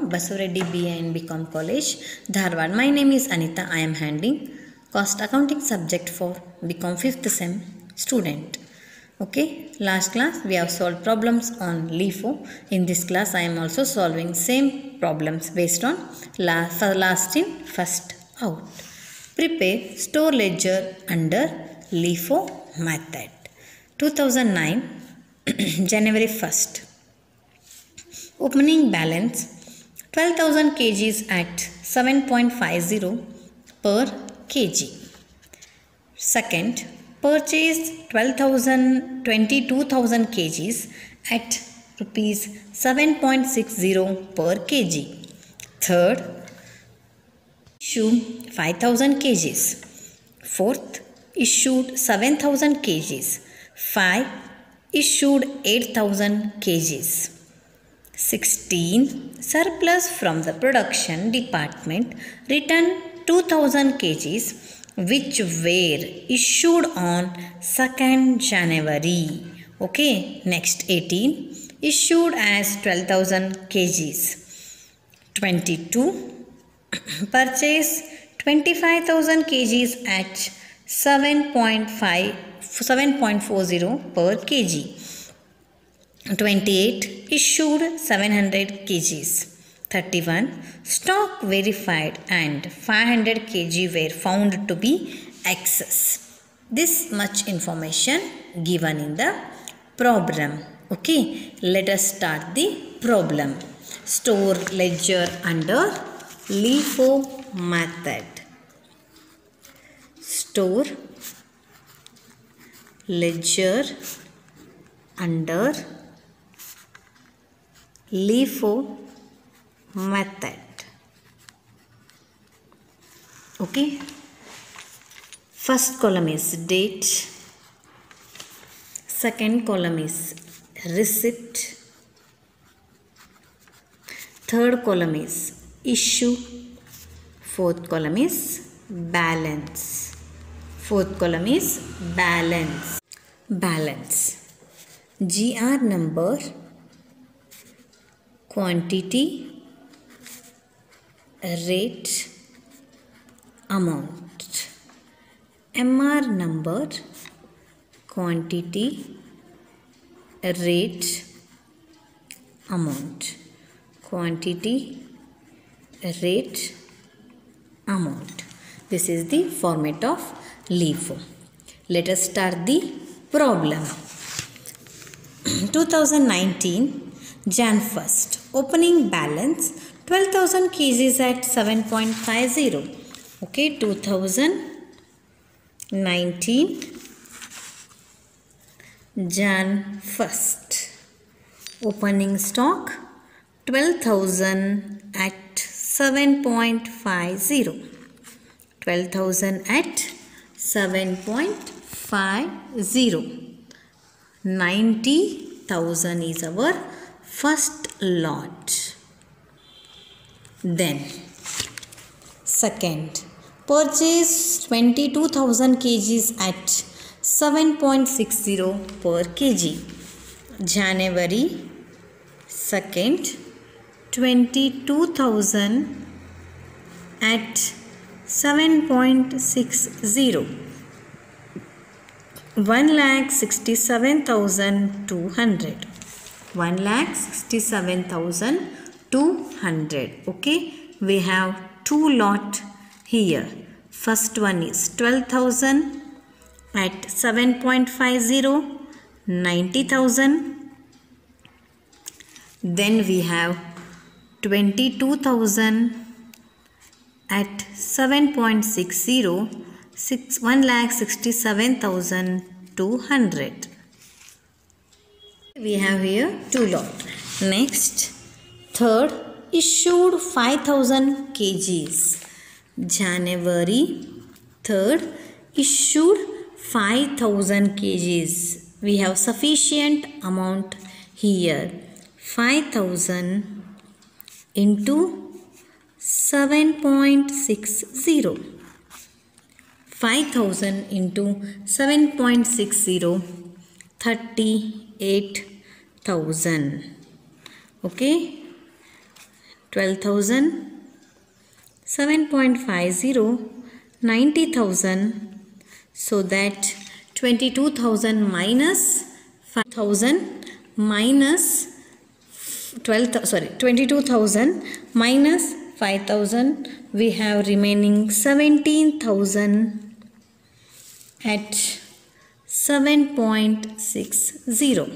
from Basavareddy BA and BCom College, Dharwad. My name is Anita. I am handling cost accounting subject for BCom 5th sem student. Okay, last class we have solved problems on LIFO. In this class I am also solving same problems based on last in first out. Prepare store ledger under LIFO method. 2009 January 1st. Opening balance 12,000 kgs at 7.50 per kg. Second, purchase 22,000 kgs at rupees 7.60 per kg. Third, issue 5,000 kgs. Fourth, issued 7,000 kgs. 5. Issued 8,000 kgs. 16. Surplus from the production department returned 2,000 kgs which were issued on 2nd January. Okay, next 18. Issued as 12,000 kgs. 22. Purchase 25,000 kgs at 7.40 per kg. 28. Issued 700 kgs. 31. Stock verified and 500 kg were found to be excess. This much information given in the problem. Okay, let us start the problem. Store ledger under LIFO method. Store ledger under LIFO method. Okay, first column is date, second column is receipt, third column is issue, fourth column is balance. Fourth column is balance. Balance. GR number, quantity, rate, amount. MR number, quantity, rate, amount. Quantity, rate, amount. This is the format of LIFO. Let us start the problem. 2019 Jan 1st. Opening balance 12,000 kgs at 7.50. Okay, 2019 Jan 1st. Opening stock 12,000 at 7.50. 12,000 at 7.50. 90,000 is our first lot. Then second, purchase 22,000 kgs at 7.60 per kg. January 2nd, 22,000 at 7.60. 1,67,200. 1,67,200. Okay, we have two lot here. First one is 12,000 at 7.50, 90,000. Then we have 22,000 at 7.60, 1,67,200. We have here two lot. Next, third, issued 5,000 kgs. January 3rd, issued 5,000 kgs. We have sufficient amount here. 5,000 into 7.60. 5,000 into 7.60, 38,000. Okay, 12,000, 7.50, 90,000. So that 22,000 minus 5,000 minus 22,000 minus 5,000, we have remaining 17,000 at 7.60.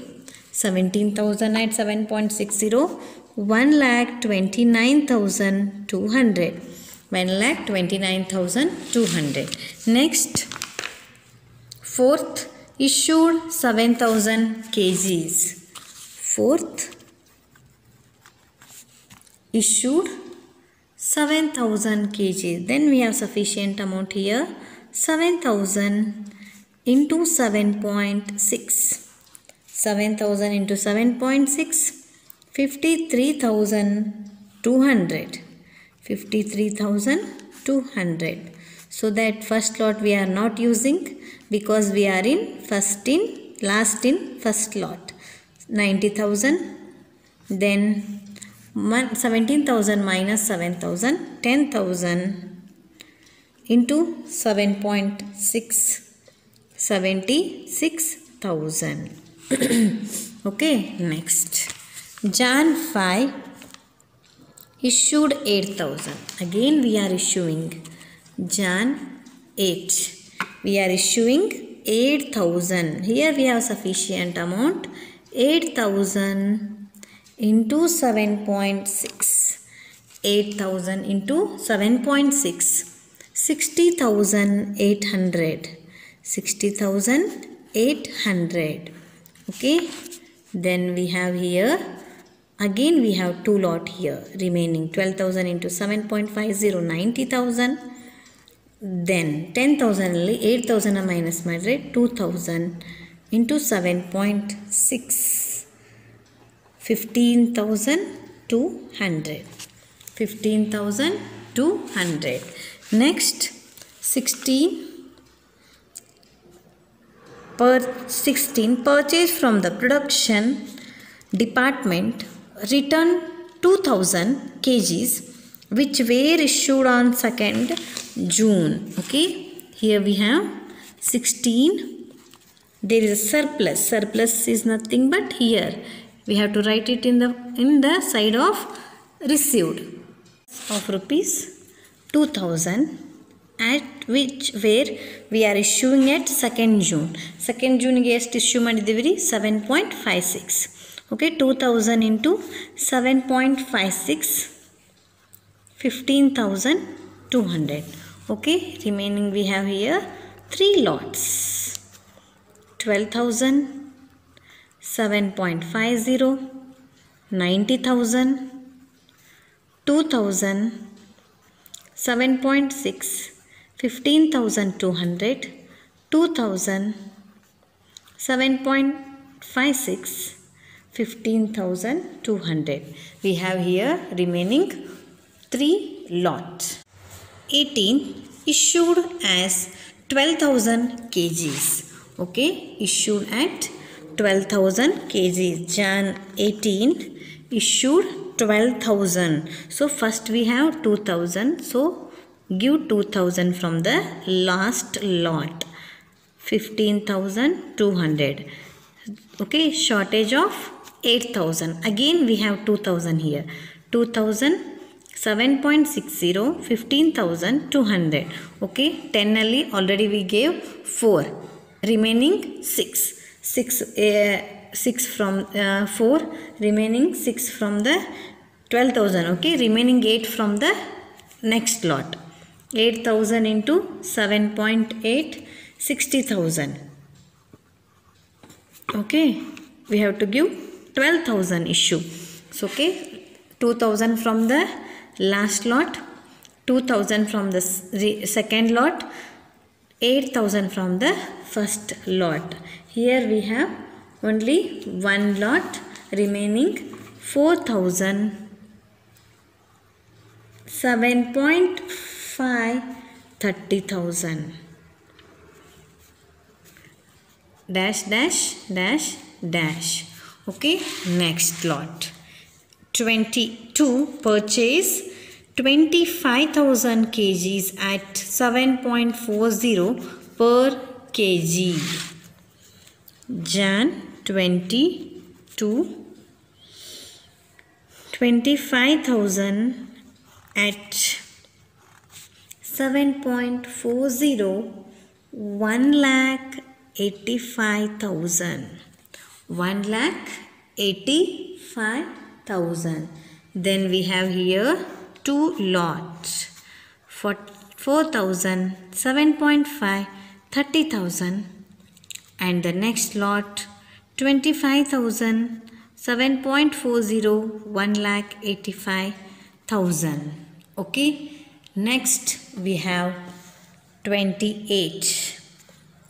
17,000 at 7.60, 1,29,200. 1,29,200. Next, fourth, issued 7,000 kgs. Fourth, issued 7,000 kgs. Then we have sufficient amount here. 7,000 into 7.6. 7,000 into 7.6. 53,200. 53,200. So that first lot we are not using because we are in last in first lot. 90,000. Then 17,000 minus 7,000. 10,000 into 7.6. 76,000. Okay, next. Jan 5 issued 8,000. Again we are issuing Jan 8. We are issuing 8,000. Here we have sufficient amount. 8,000 into 7.6. 8,000 into 7.6. 60,800. 60,800. Okay. Then we have here. Again we have two lot here remaining. 12,000 into 7.50, 90,000. Then 10,000 only, 8,000 minus madre, 2,000 into 7.6, 15,200. 15,200. Next, 16 purchase from the production department, return 2,000 kgs which were issued on 2nd June. Okay, here we have 16. There is a surplus. Surplus is nothing but here we have to write it in the side of received of rupees 2,000 at which where we are issuing at 2nd June. 2nd June ಎಷ್ಟು issue ಮಾಡಿದ್ದೀವಿ 7.56. Okay, 2,000 into 7.56, 15,200. Okay, remaining we have here 3 lots. 12,000, 7.50, 90,000, 2,000, 7.6, 15,200, 2,000, 7.56, 15,200. We have here remaining 3 lots. 18 issued as 12,000 kgs. Okay, issued at 12,000 kgs. Jan 18 issued 12,000. So first we have 2,000. So give 2,000 from the last lot. 15,200. Okay, shortage of 8,000. Again we have 2,000 here. 2,000, 7.60, 15,200. Okay, 10 ali already we gave 4. Remaining 6. 6 from 4. Remaining 6 from the 12,000. Okay, remaining 8 from the next lot. 8,000 into 7.8, 60,000. Okay, we have to give 12,000 issue. So okay, 2,000 from the last lot, 2,000 from the second lot, 8,000 from the first lot. Here we have only one lot remaining. 4,000, 7.5, 30,000. Dash dash dash dash. Okay, next lot 22 to purchase 25,000 kgs at 7.40 per kg. Jan 22, 25,000 at 7.40, 1,85,000. 1,85,000. Then we have here two lots for 4,000, 7.5, 30,000, and the next lot 25,000, 7.40, 1,85,000. Okay. Next we have 28,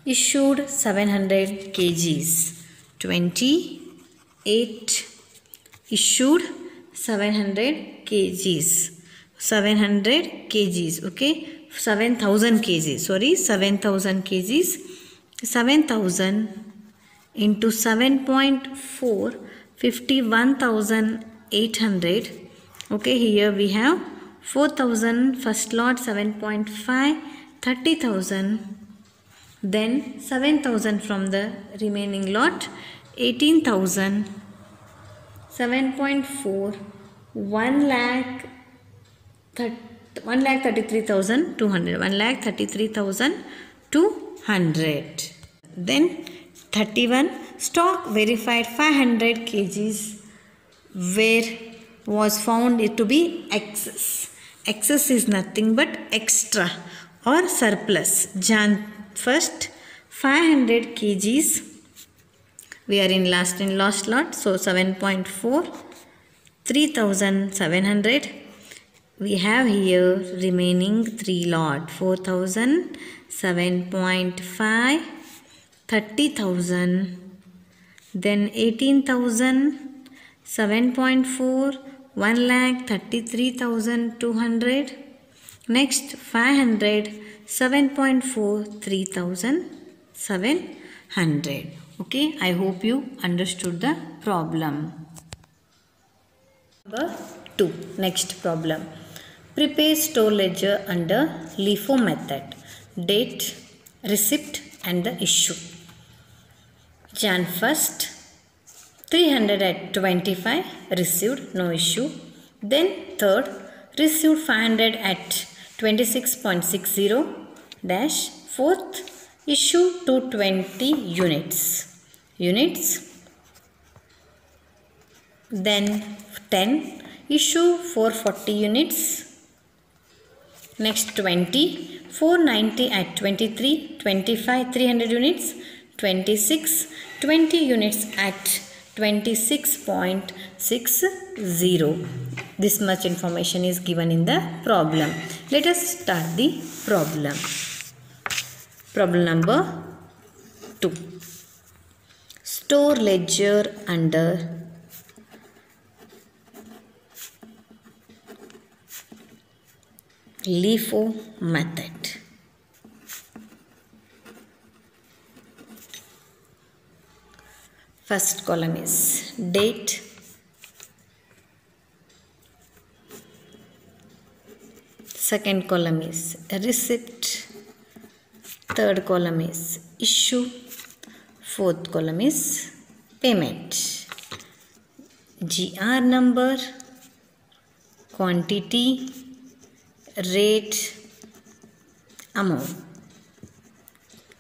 issued 700 kgs. 28 issued 700 kgs. 700 kgs. Okay. 7,000 kgs. Sorry, 7,000 kgs. 7,000 into 7.4, 51,800. Okay. Here we have 4,000 first lot, 7.5, 30,000. Then 7,000 from the remaining lot, 18,000, 7.4, 1,33,200. 1,33,200. Then 31, stock verified 500 kgs where was found it to be excess. Excess is nothing but extra or surplus. Jan 1st, 500 kgs. We are in last lot. So 7.4, 3,700. We have here remaining 3 lot. 4,000, 7.5, 30,000. Then 18,000, 7.4, 1,33,200. Next 500, 7.4, 3,700. Okay, I hope you understood the problem. Number 2. Next problem. Prepare store ledger under LIFO method. Date, receipt and the issue. Jan 1st, 300 at 25, received, no issue. Then 3rd, received 500 at 26.60 dash. 4th, issue 220 units. Then 10, issue 440 units. Next 20, 490 at 23, 25, 300 units. 26, 20 units at 26.60. This much information is given in the problem. Let us start the problem. Problem number 2. Store ledger under LIFO method. First column is date, second column is receipt, third column is issue, fourth column is payment. GR number, quantity, rate, amount.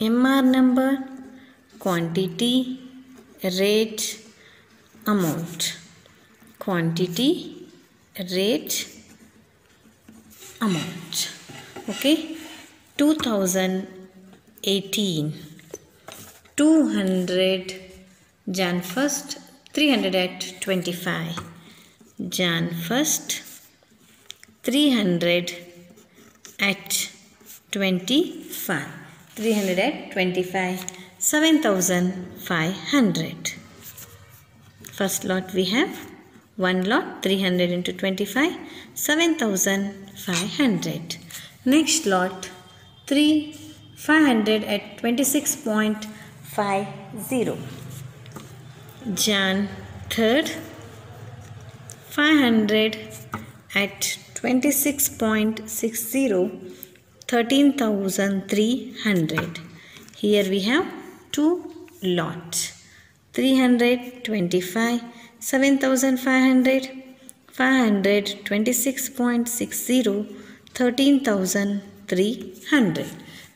MR number, quantity, rate, amount. Quantity, rate, amount. Okay. 2018, 200, Jan 1st, 300 at 25. Jan 1st, 300 at 25. 300 at 25. 7,500. First lot we have one lot, 300 into 25, 7,500. Next lot 500 at 26.50. Jan 3rd, 500 at 26.60, 13,300. Here we have two lots. 325, 7,500, 500, 26.60, 13,300.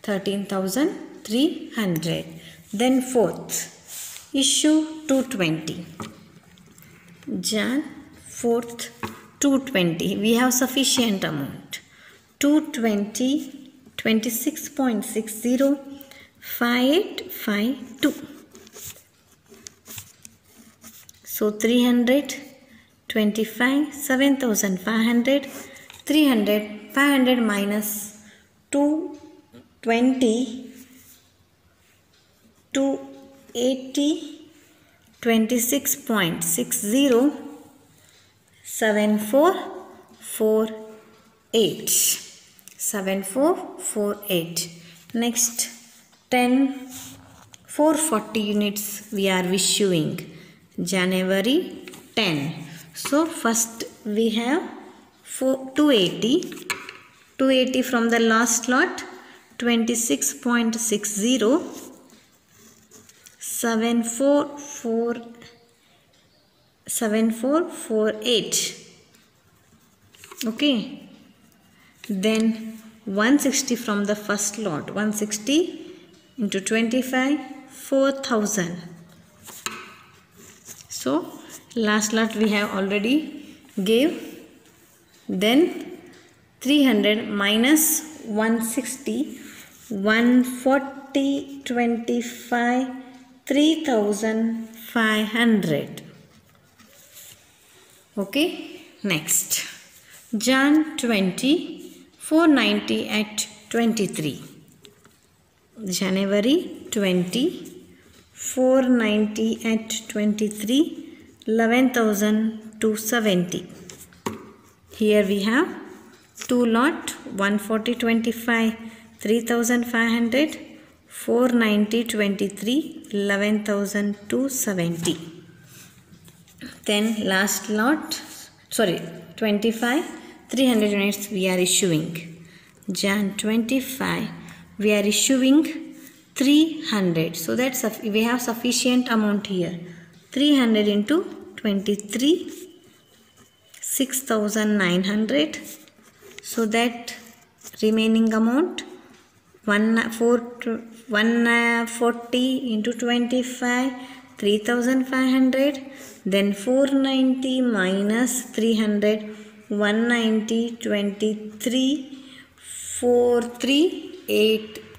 13,300. Then fourth, issue 220. Jan 4th 220. We have sufficient amount. 220, 26.60, 5852. So 300, 25, 7,500, 300, 500 minus 220, 280, 26.60, 7448. 7448. Next 10, 440 units we are issuing. January 10. So first we have 280 from the last lot, 26.60, 7448. Okay. Then 160 from the first lot, 160 into 25, 4,000. So last lot we have already gave. Then 300 minus 160, 140, 25, 3,500. Okay. Next, Jan 20, 490 at 23. January 20, 490 at 23, 11,270. Here we have two lot, 140, 25, 3,500, 490, 23, 11,270. Then last lot, 25, 300 units we are issuing. Jan 25, we are issuing 300. So that's we have sufficient amount here. 300 into 23, 6,900. So that remaining amount 140 into 25, 3,500. Then 490 minus 300, 190, 23, 43,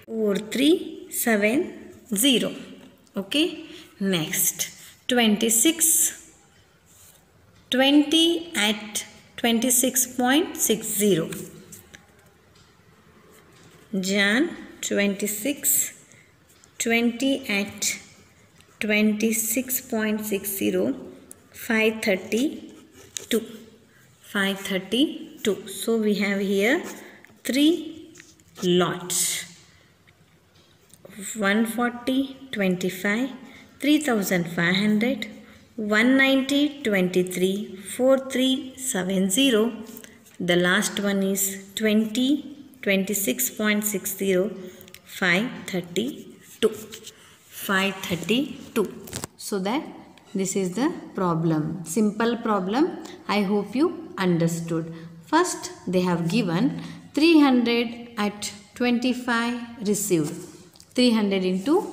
4370. Okay. Next, 26, 20 at 26.60. Jan 26, 20 at 26.60, 532. 532. So we have here three lots. 140, 25, 3,500, 190, 23, 4370. The last one is 20, 26.60, 532. 532. So that this is the problem. Simple problem. I hope you understood. First they have given 300 at 25 received. 300 into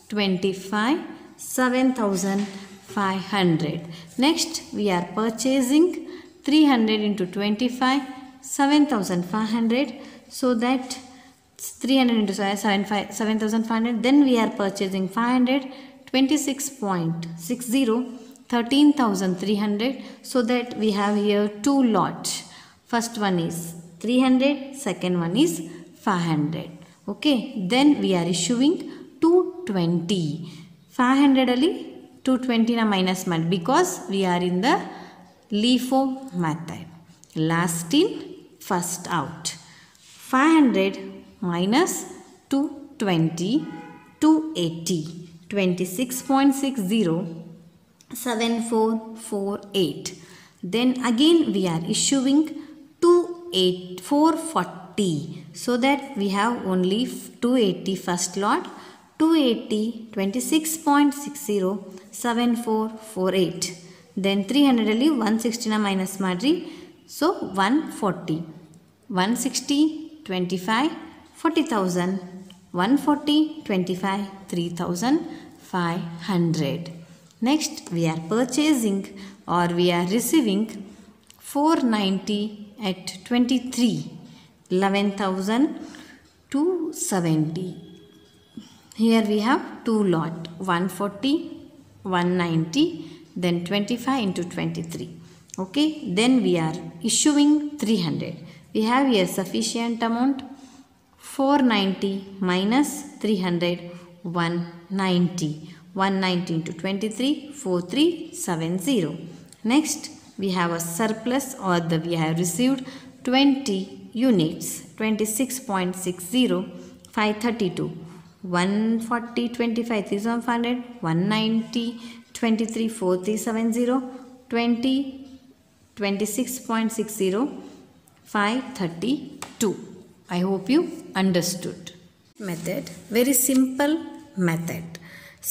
25, 7,500. Next we are purchasing 300 into 25, 7,500. So that 300 into 7,500. Then we are purchasing 500, 26.60, 13,300. So that we have here two lots. First one is 300, second one is 500. Okay. Then we are issuing 220. 500 ali 220 na minus mat because we are in the LIFO method. Last in, first out. 500 minus 220, 280, 26.60, 7448. Then again we are issuing 440. So that we have only 280 first lot, 280, 26.60, 7448. Then 300 ಅಲ್ಲಿ 160 ನ minus ಮಾಡ್ರಿ. So 140, 160, 25, 40,000, 140, 25, 3,500. Next we are purchasing or we are receiving 490 at 23, 11,270. Here we have two lot, 140, 190, then 25 into 23. Okay, then we are issuing 300. We have here sufficient amount, 490 minus 300, 190. 190 into 23, 4370. Next we have a surplus or we have received 20 units, 26.60, 532, 140, 25, 3,500, 190, 23, 4370, 20, 26.60, 532. I hope you understood. Method, very simple method.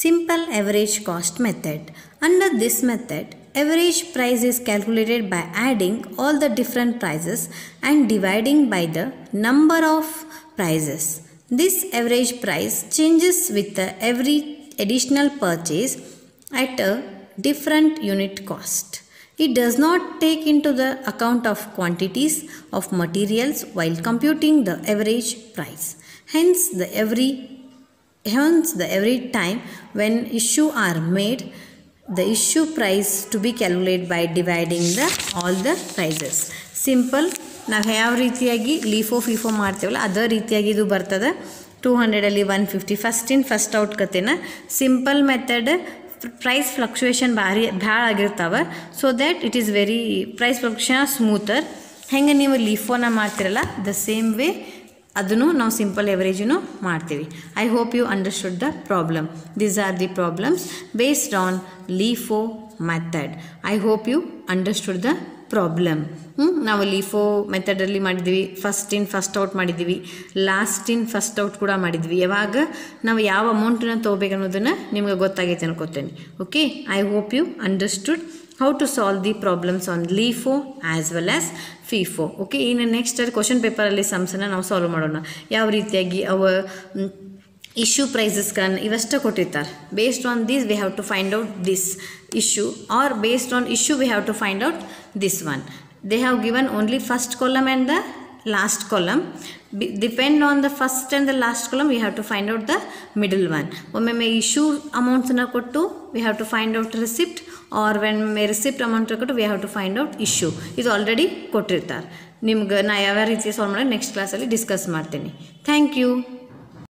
Simple average cost method. Under this method, average price is calculated by adding all the different prices and dividing by the number of prices. This average price changes with every additional purchase at a different unit cost. It does not take into the account of quantities of materials while computing the average price. Hence, every time when issue are made, the issue price to be calculated by dividing all the prices. Simple. ನಾವು ಯಾವ ರೀತಿಯಾಗಿ ಲೀಫೋ FIFO ಮಾಡ್ತೀವಲ್ಲ ಅದೇ ರೀತಿಯಾಗಿ ಇದು ಬರ್ತದೆ. 200 ಅಲ್ಲಿ 150 first in first out ಕತೆನ ಸಿಂಪಲ್ ಮೆಥಡ್. ಪ್ರೈಸ್ ಫ್ಲಕ್ಚುಯೇಷನ್ ಭಾಳ ಆಗಿರ್ತಾವೆ. So that it is very price fluctuation smoother. ಹೆಂಗೆ ನೀವು ಲೀಫೋನ ಮಾಡ್ತಿರಲ್ಲ ದ ಸೇಮ್ ವೇ ಅದನ್ನು ನಾವು ಸಿಂಪಲ್ ಎವರೇಜನ್ನು ಮಾಡ್ತೀವಿ. I hope you understood the problem. These are the problems based on LIFO method. I hope you understood the problem. ನಾವು LIFO ಮೆಥಡಲ್ಲಿ ಮಾಡಿದ್ವಿ, ಫಸ್ಟ್ ಇನ್ ಫಸ್ಟ್ ಔಟ್ ಮಾಡಿದ್ವಿ, ಲಾಸ್ಟ್ ಇನ್ ಫಸ್ಟ್ ಔಟ್ ಕೂಡ ಮಾಡಿದ್ವಿ. ಯಾವಾಗ ನಾವು ಯಾವ ಅಮೌಂಟನ್ನು ತೊಗೋಬೇಕು ಅನ್ನೋದನ್ನು ನಿಮ್ಗೆ ಗೊತ್ತಾಗೈತೆ ಅನ್ಕೋತೇನೆ. Okay, I hope you understood how to solve the problems on LIFO as well as FIFO. Okay, in the next question paper ಅಲ್ಲಿ ಸಮ್ಸನ್ನು ನಾವು ಸಾಲ್ವ್ ಮಾಡೋಣ. ಯಾವ ರೀತಿಯಾಗಿ ಅವ ಇಶ್ಯೂ ಪ್ರೈಸಸ್ಗಳನ್ನು ಇವಷ್ಟೇ ಕೊಟ್ಟಿರ್ತಾರೆ. Based on this we have to find out this issue or based on issue we have to find out this one. They have given only first column and the last column. Depend on the first and the last column we have to find out the middle one. ಒಮ್ಮೆ issue ಅಮೌಂಟ್ಸನ್ನು ಕೊಟ್ಟು we have to find out receipt or when receipt amount ಕೊಟ್ಟು we have to find out issue. ಇದು already ಕೊಟ್ಟಿರ್ತಾರೆ. ನಿಮ್ಗೆ ನಾ ಯಾವ ರೀತಿ solve ಮಾಡಿ ನೆಕ್ಸ್ಟ್ ಕ್ಲಾಸಲ್ಲಿ ಡಿಸ್ಕಸ್ ಮಾಡ್ತೀನಿ. Thank you.